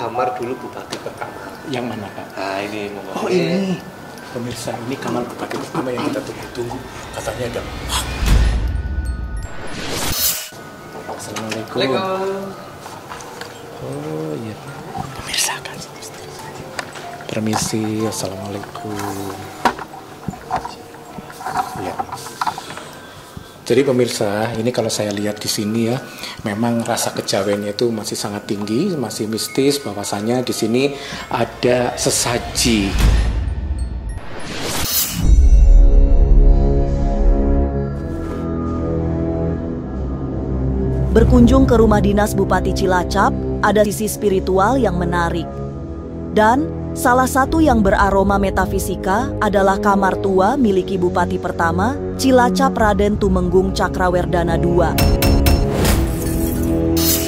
kamar dulu bupati pertama. Yang mana, Pak? Nah ini Oh ini, pemirsa, ini kamar bupati pertama yang kita tunggu-tunggu. Katanya ada. Assalamualaikum. Oh iya, pemirsa kan. Permisi, assalamualaikum. Ya. Jadi pemirsa, ini kalau saya lihat di sini ya, memang rasa kejawennya itu masih sangat tinggi, masih mistis. Bahwasanya di sini ada sesaji. Berkunjung ke rumah dinas Bupati Cilacap, ada sisi spiritual yang menarik. Dan salah satu yang beraroma metafisika adalah kamar tua miliki Bupati pertama, Cilacap Raden Tumenggung Cakrawerdana II.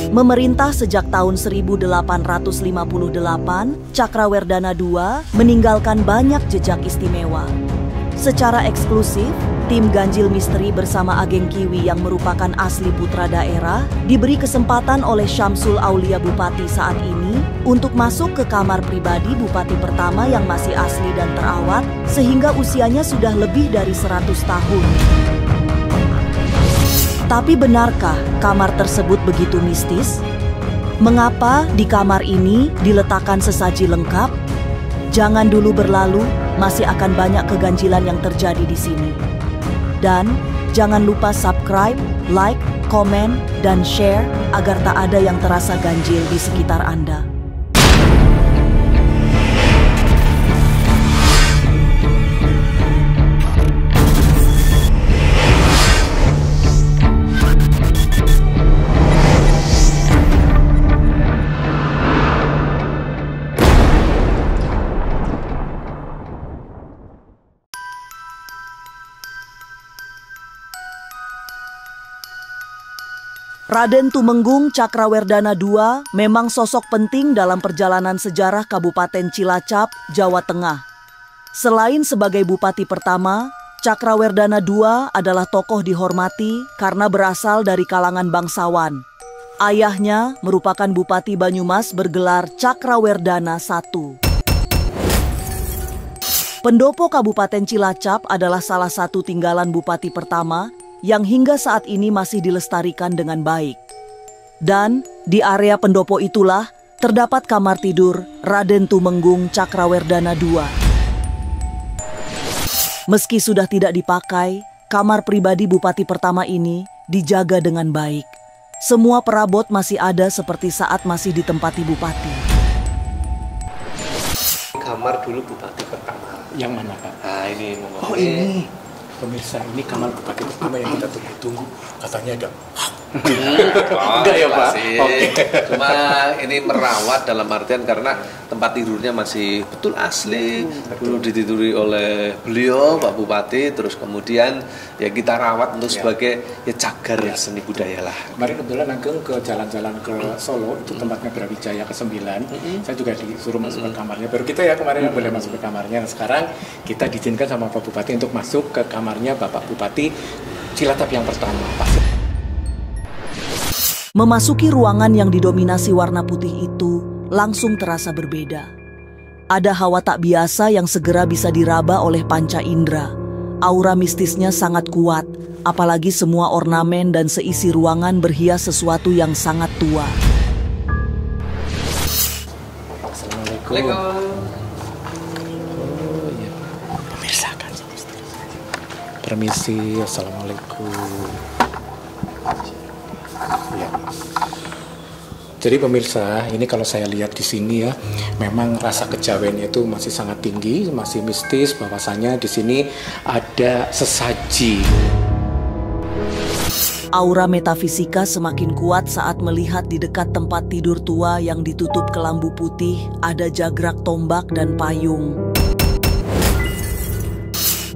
Memerintah sejak tahun 1858, Cakrawerdana II meninggalkan banyak jejak istimewa. Secara eksklusif, tim Ganjil Misteri bersama Ageng Kiwi yang merupakan asli putra daerah diberi kesempatan oleh Syamsul Aulia Bupati saat ini untuk masuk ke kamar pribadi Bupati pertama yang masih asli dan terawat sehingga usianya sudah lebih dari 100 tahun. Tapi benarkah kamar tersebut begitu mistis? Mengapa di kamar ini diletakkan sesaji lengkap? Jangan dulu berlalu, masih akan banyak keganjilan yang terjadi di sini. Dan jangan lupa subscribe, like, komen, dan share agar tak ada yang terasa ganjil di sekitar Anda. Raden Tumenggung Cakrawerdana II memang sosok penting dalam perjalanan sejarah Kabupaten Cilacap, Jawa Tengah. Selain sebagai bupati pertama, Cakrawerdana II adalah tokoh dihormati karena berasal dari kalangan bangsawan. Ayahnya merupakan Bupati Banyumas bergelar Cakrawerdana I. Pendopo Kabupaten Cilacap adalah salah satu tinggalan bupati pertama yang hingga saat ini masih dilestarikan dengan baik. Dan di area pendopo itulah terdapat kamar tidur Raden Tumenggung Cakrawerdana II. Meski sudah tidak dipakai, kamar pribadi bupati pertama ini dijaga dengan baik. Semua perabot masih ada seperti saat masih ditempati bupati. kamar dulu bupati pertama. Yang mana, Pak? Nah ini Oh ini, pemirsa, ini kamar bupati pertama yang kita tunggu-tunggu. Katanya ada. Enggak ya Pak? Oke. Cuma ini merawat dalam artian karena tempat tidurnya masih betul asli. Dulu ditiduri oleh beliau Pak Bupati, terus kemudian ya kita rawat untuk sebagai ya cagar seni budaya lah. Kemarin kebetulan Ageng ke jalan-jalan ke Solo, itu tempatnya Brawijaya ke-9. Saya juga disuruh masuk ke kamarnya. Baru kita ya kemarin yang boleh masuk ke kamarnya. Nah, sekarang kita diizinkan sama Pak Bupati untuk masuk ke kamarnya Bapak Bupati Cilacap yang pertama. Memasuki ruangan yang didominasi warna putih itu langsung terasa berbeda. Ada hawa tak biasa yang segera bisa diraba oleh panca indera. Aura mistisnya sangat kuat, apalagi semua ornamen dan seisi ruangan berhias sesuatu yang sangat tua. Assalamualaikum. Oh iya, pemirsa kan. Permisi, assalamualaikum. Ya. Jadi pemirsa, ini kalau saya lihat di sini ya, memang rasa kejawennya itu masih sangat tinggi, masih mistis. Bahwasanya di sini ada sesaji. Aura metafisika semakin kuat saat melihat di dekat tempat tidur tua yang ditutup kelambu putih ada jagrak tombak dan payung.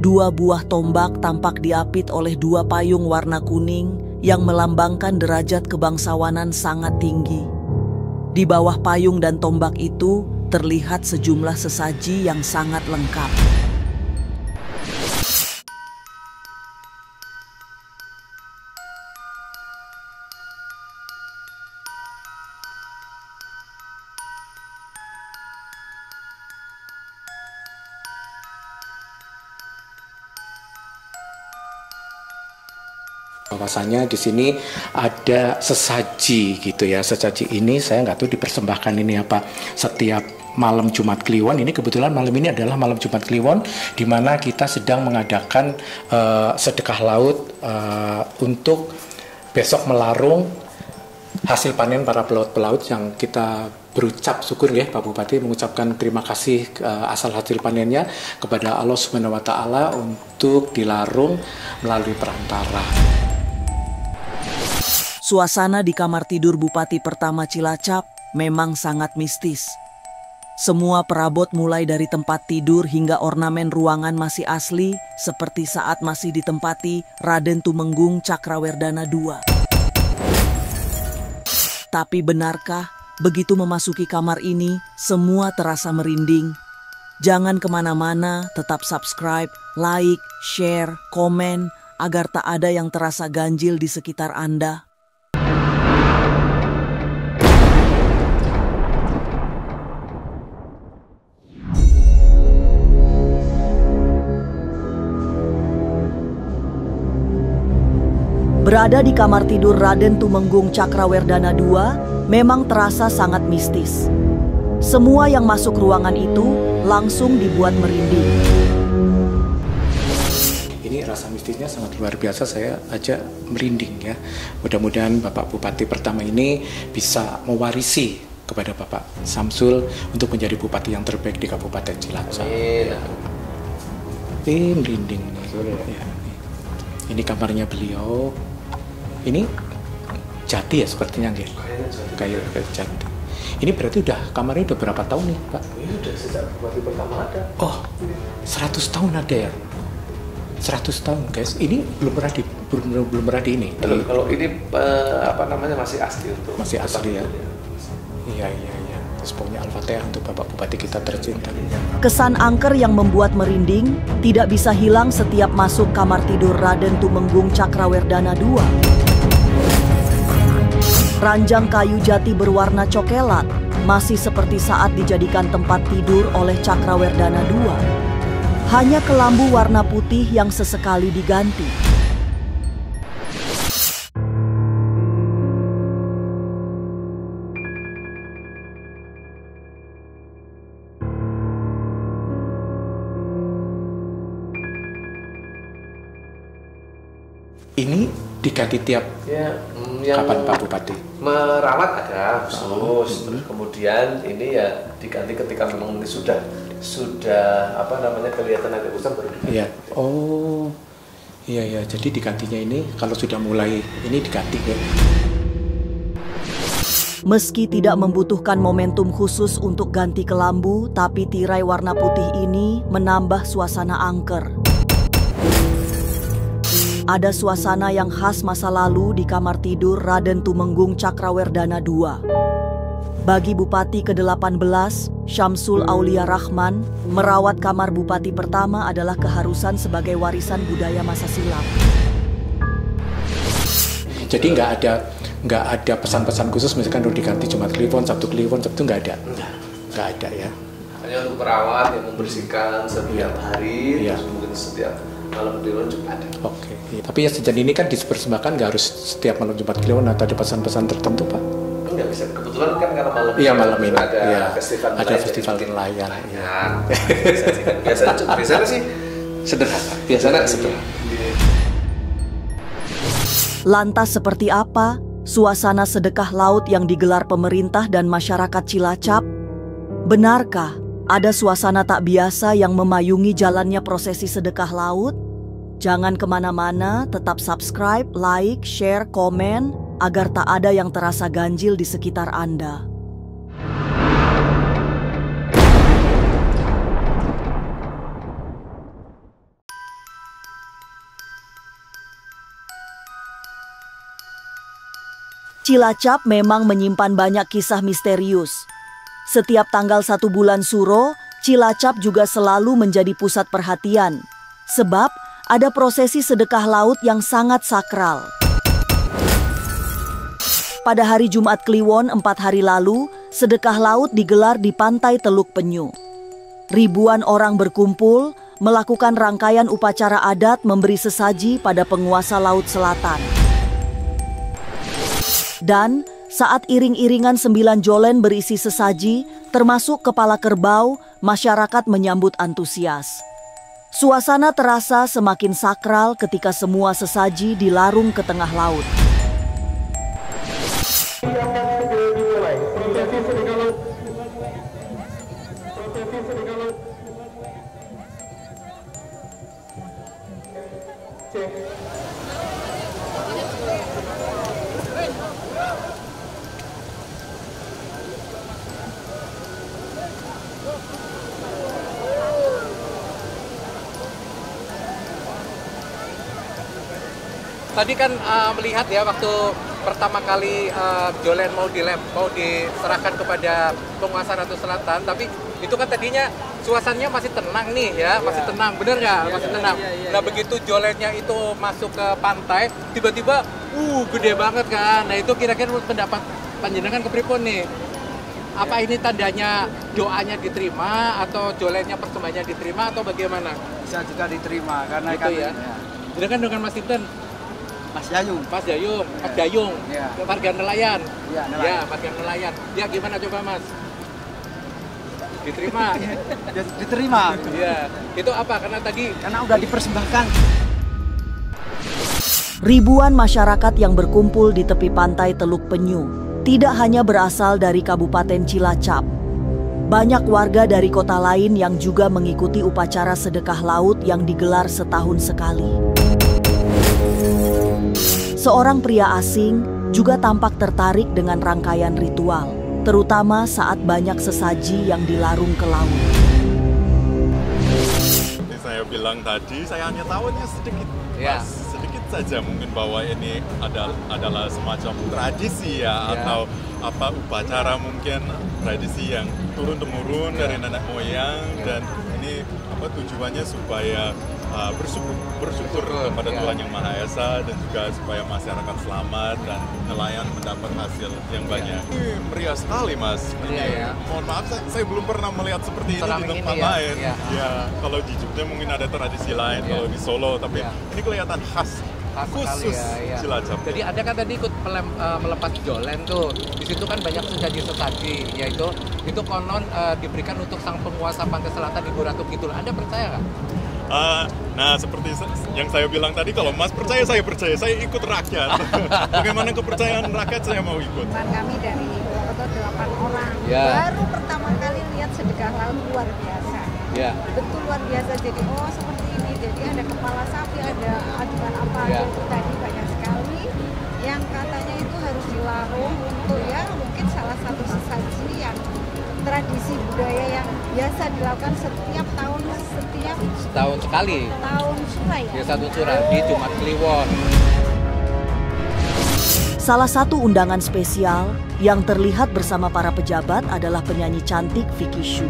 Dua buah tombak tampak diapit oleh dua payung warna kuning yang melambangkan derajat kebangsawanan sangat tinggi. Di bawah payung dan tombak itu terlihat sejumlah sesaji yang sangat lengkap. Bahwasanya di sini ada sesaji gitu ya. Sesaji ini saya nggak tahu dipersembahkan ini apa setiap malam Jumat Kliwon. Ini kebetulan malam ini adalah malam Jumat Kliwon di mana kita sedang mengadakan sedekah laut untuk besok melarung hasil panen para pelaut-pelaut yang kita berucap syukur ya Pak Bupati, mengucapkan terima kasih asal hasil panennya kepada Allah Subhanahu wa taala untuk dilarung melalui perantara. Suasana di kamar tidur Bupati pertama Cilacap memang sangat mistis. Semua perabot mulai dari tempat tidur hingga ornamen ruangan masih asli seperti saat masih ditempati Raden Tumenggung Cakrawerdana II. Tapi benarkah begitu memasuki kamar ini semua terasa merinding? Jangan kemana-mana, tetap subscribe, like, share, komen agar tak ada yang terasa ganjil di sekitar Anda. Berada di kamar tidur Raden Tumenggung Cakrawerdana II memang terasa sangat mistis. Semua yang masuk ruangan itu langsung dibuat merinding. Ini rasa mistisnya sangat luar biasa, saya aja merinding ya. Mudah-mudahan Bapak Bupati pertama ini bisa mewarisi kepada Bapak Samsul untuk menjadi bupati yang terbaik di Kabupaten Cilacap. Merinding nih. Ya. Ini kamarnya beliau. Ini jati ya sepertinya nggih. Kayak jati. Ini berarti kamarnya udah berapa tahun nih, Pak? Ini udah sejak bupati pertama ada. Oh, 100 tahun ada ya? 100 tahun, guys. Ini belum pernah di ini. Kalau ini masih asli untuk. Masih asli ya. Iya. Terus pokoknya Al-Fatihah untuk Bapak Bupati kita tercinta. Kesan angker yang membuat merinding tidak bisa hilang setiap masuk kamar tidur Raden Tumenggung Cakrawerdana II. Ranjang kayu jati berwarna cokelat masih seperti saat dijadikan tempat tidur oleh Cakrawerdana II. Hanya kelambu warna putih yang sesekali diganti. Ini diganti tiap kapan Pak Bupati? Merawat ada khusus, terus kemudian ini ya diganti ketika memang ini sudah kelihatan agak kusam baru diganti. Iya. Oh. Iya. Jadi digantinya ini kalau sudah mulai ini diganti ya. Meski tidak membutuhkan momentum khusus untuk ganti kelambu, tapi tirai warna putih ini menambah suasana angker. Ada suasana yang khas masa lalu di kamar tidur Raden Tumenggung Cakrawerdana II. Bagi Bupati ke-18, Syamsul Aulia Rahman, merawat kamar Bupati pertama adalah keharusan sebagai warisan budaya masa silam. Jadi nggak ada pesan-pesan khusus misalkan udah diganti Jumat Kliwon, Sabtu Kliwon, Sabtu nggak ada. Nggak ada ya. Hanya untuk perawat yang membersihkan setiap hari, terus mungkin setiap malam Kliwon juga ada. Oke. Tapi ya sejak ini kan dipersembahkan nggak harus setiap malam Jumat Kliwon atau ada pesan-pesan tertentu Pak? Enggak bisa. Kebetulan kan karena malam ini ada festival nelayan. Biasanya sih sederhana. Biasanya sederhana. Lantas seperti apa suasana sedekah laut yang digelar pemerintah dan masyarakat Cilacap? Benarkah ada suasana tak biasa yang memayungi jalannya prosesi sedekah laut? Jangan kemana-mana, tetap subscribe, like, share, komen, agar tak ada yang terasa ganjil di sekitar Anda. Cilacap memang menyimpan banyak kisah misterius. Setiap tanggal 1 bulan Suro, Cilacap juga selalu menjadi pusat perhatian. Sebab ada prosesi sedekah laut yang sangat sakral. Pada hari Jumat Kliwon 4 hari lalu, sedekah laut digelar di Pantai Teluk Penyu. Ribuan orang berkumpul, melakukan rangkaian upacara adat memberi sesaji pada penguasa Laut Selatan. Dan saat iring-iringan 9 jolen berisi sesaji, termasuk kepala kerbau, masyarakat menyambut antusias. Suasana terasa semakin sakral ketika semua sesaji dilarung ke tengah laut. Tadi kan melihat ya waktu pertama kali Jolen mau diserahkan kepada penguasa Ratu Selatan, tapi itu kan tadinya suasananya masih tenang nih ya, masih tenang, bener nggak? Masih tenang. Nah begitu Jolennya itu masuk ke pantai, tiba-tiba gede banget kan. Nah itu kira-kira menurut pendapat panjenengan kepripun nih? Apa ini tandanya doanya diterima atau Jolennya persembahannya diterima atau bagaimana? Bisa juga diterima karena gitu ya. Jadi kan dengan Mas Sinten, Mas Dayung. Mas Dayung, Ya. warga nelayan. Ya, nelayan. Ya, warga nelayan. Ya gimana coba Mas? Diterima? Diterima. Iya. Itu apa? Karena tadi Karena udah dipersembahkan. Ribuan masyarakat yang berkumpul di tepi pantai Teluk Penyu tidak hanya berasal dari Kabupaten Cilacap. Banyak warga dari kota lain yang juga mengikuti upacara sedekah laut yang digelar setahun sekali. Seorang pria asing juga tampak tertarik dengan rangkaian ritual, terutama saat banyak sesaji yang dilarung ke laut. Seperti saya bilang tadi, saya hanya tahunya sedikit, Ya. sedikit saja mungkin bahwa ini adalah semacam tradisi ya, atau apa upacara mungkin tradisi yang turun-temurun dari nenek moyang, dan ini apa tujuannya supaya bersyukur kepada Tuhan Yang Maha Esa, dan juga supaya masyarakat selamat dan nelayan mendapat hasil yang banyak. Ini meriah sekali Mas. Meriah, ya. Mohon maaf, saya belum pernah melihat seperti ini Seramai di tempat ini, ya. lain. Ya. Ya, kalau di Jogja mungkin ada tradisi lain, kalau di Solo, tapi ini kelihatan khas khusus Cilacap. Jadi ada kan tadi ikut melepas Jolen tuh. Di situ kan banyak sesaji-sesaji, yaitu itu konon diberikan untuk sang penguasa pantai selatan Ibu Ratu Kidul. Anda percaya nggak? Nah, seperti yang saya bilang tadi, kalau Mas percaya, saya ikut rakyat. Bagaimana kepercayaan rakyat, saya mau ikut. Kami dari Purwokerto 8 orang, baru pertama kali lihat sedekah laut, luar biasa. Betul luar biasa. Jadi seperti ini. Jadi ada kepala sapi, ada aduan apa gitu tadi banyak sekali. Yang katanya itu harus dilarung untuk mungkin salah satu sesaji yang tradisi budaya yang biasa dilakukan setiap tahun, Setahun sekali. tahun Surai ya. Tahun Surai di Jumat Kliwon. Salah satu undangan spesial yang terlihat bersama para pejabat adalah penyanyi cantik Vicky Shu.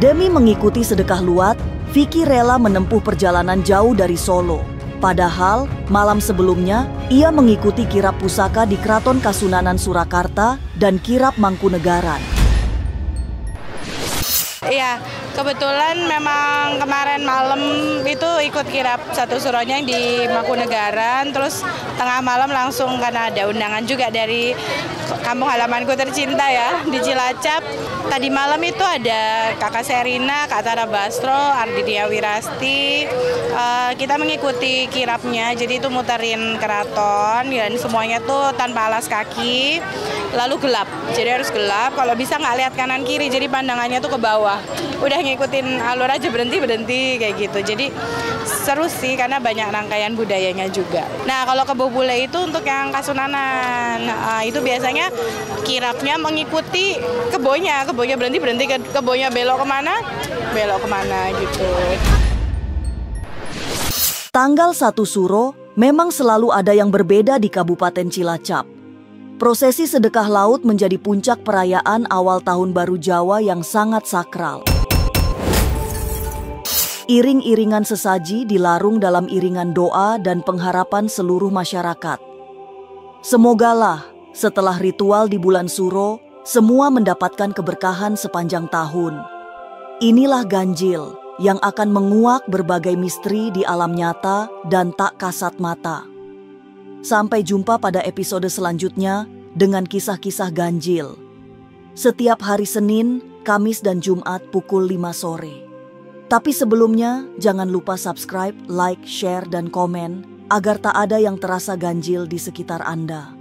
Demi mengikuti sedekah luat, Vicky rela menempuh perjalanan jauh dari Solo. Padahal malam sebelumnya ia mengikuti kirap pusaka di Keraton Kasunanan Surakarta dan kirap Mangkunegaran. Iya, kebetulan memang kemarin malam itu ikut kirap satu suronya di Mangkunegaran, terus tengah malam langsung karena ada undangan juga dari kampung halamanku tercinta ya, di Cilacap. Tadi malam itu ada Kakak Serina, Kak Tara Basro, Ardidia Wirasti. Kita mengikuti kirapnya, jadi itu muterin keraton dan semuanya tuh tanpa alas kaki, lalu gelap. Jadi harus gelap, kalau bisa nggak lihat kanan kiri, jadi pandangannya tuh ke bawah. Udah ngikutin alur aja, berhenti kayak gitu. Jadi seru sih karena banyak rangkaian budayanya juga. Nah kalau Kebo Bule itu untuk yang Kasunanan, itu biasanya kirapnya mengikuti kebonya berhenti, kebonya belok kemana gitu. Tanggal 1 Suro memang selalu ada yang berbeda di Kabupaten Cilacap. Prosesi sedekah laut menjadi puncak perayaan awal tahun baru Jawa yang sangat sakral. Iring-iringan sesaji dilarung dalam iringan doa dan pengharapan seluruh masyarakat. Semogalah setelah ritual di bulan Suro, semua mendapatkan keberkahan sepanjang tahun. Inilah ganjil yang akan menguak berbagai misteri di alam nyata dan tak kasat mata. Sampai jumpa pada episode selanjutnya dengan kisah-kisah ganjil. Setiap hari Senin, Kamis, dan Jumat pukul 5 sore. Tapi sebelumnya, jangan lupa subscribe, like, share, dan komen agar tak ada yang terasa ganjil di sekitar Anda.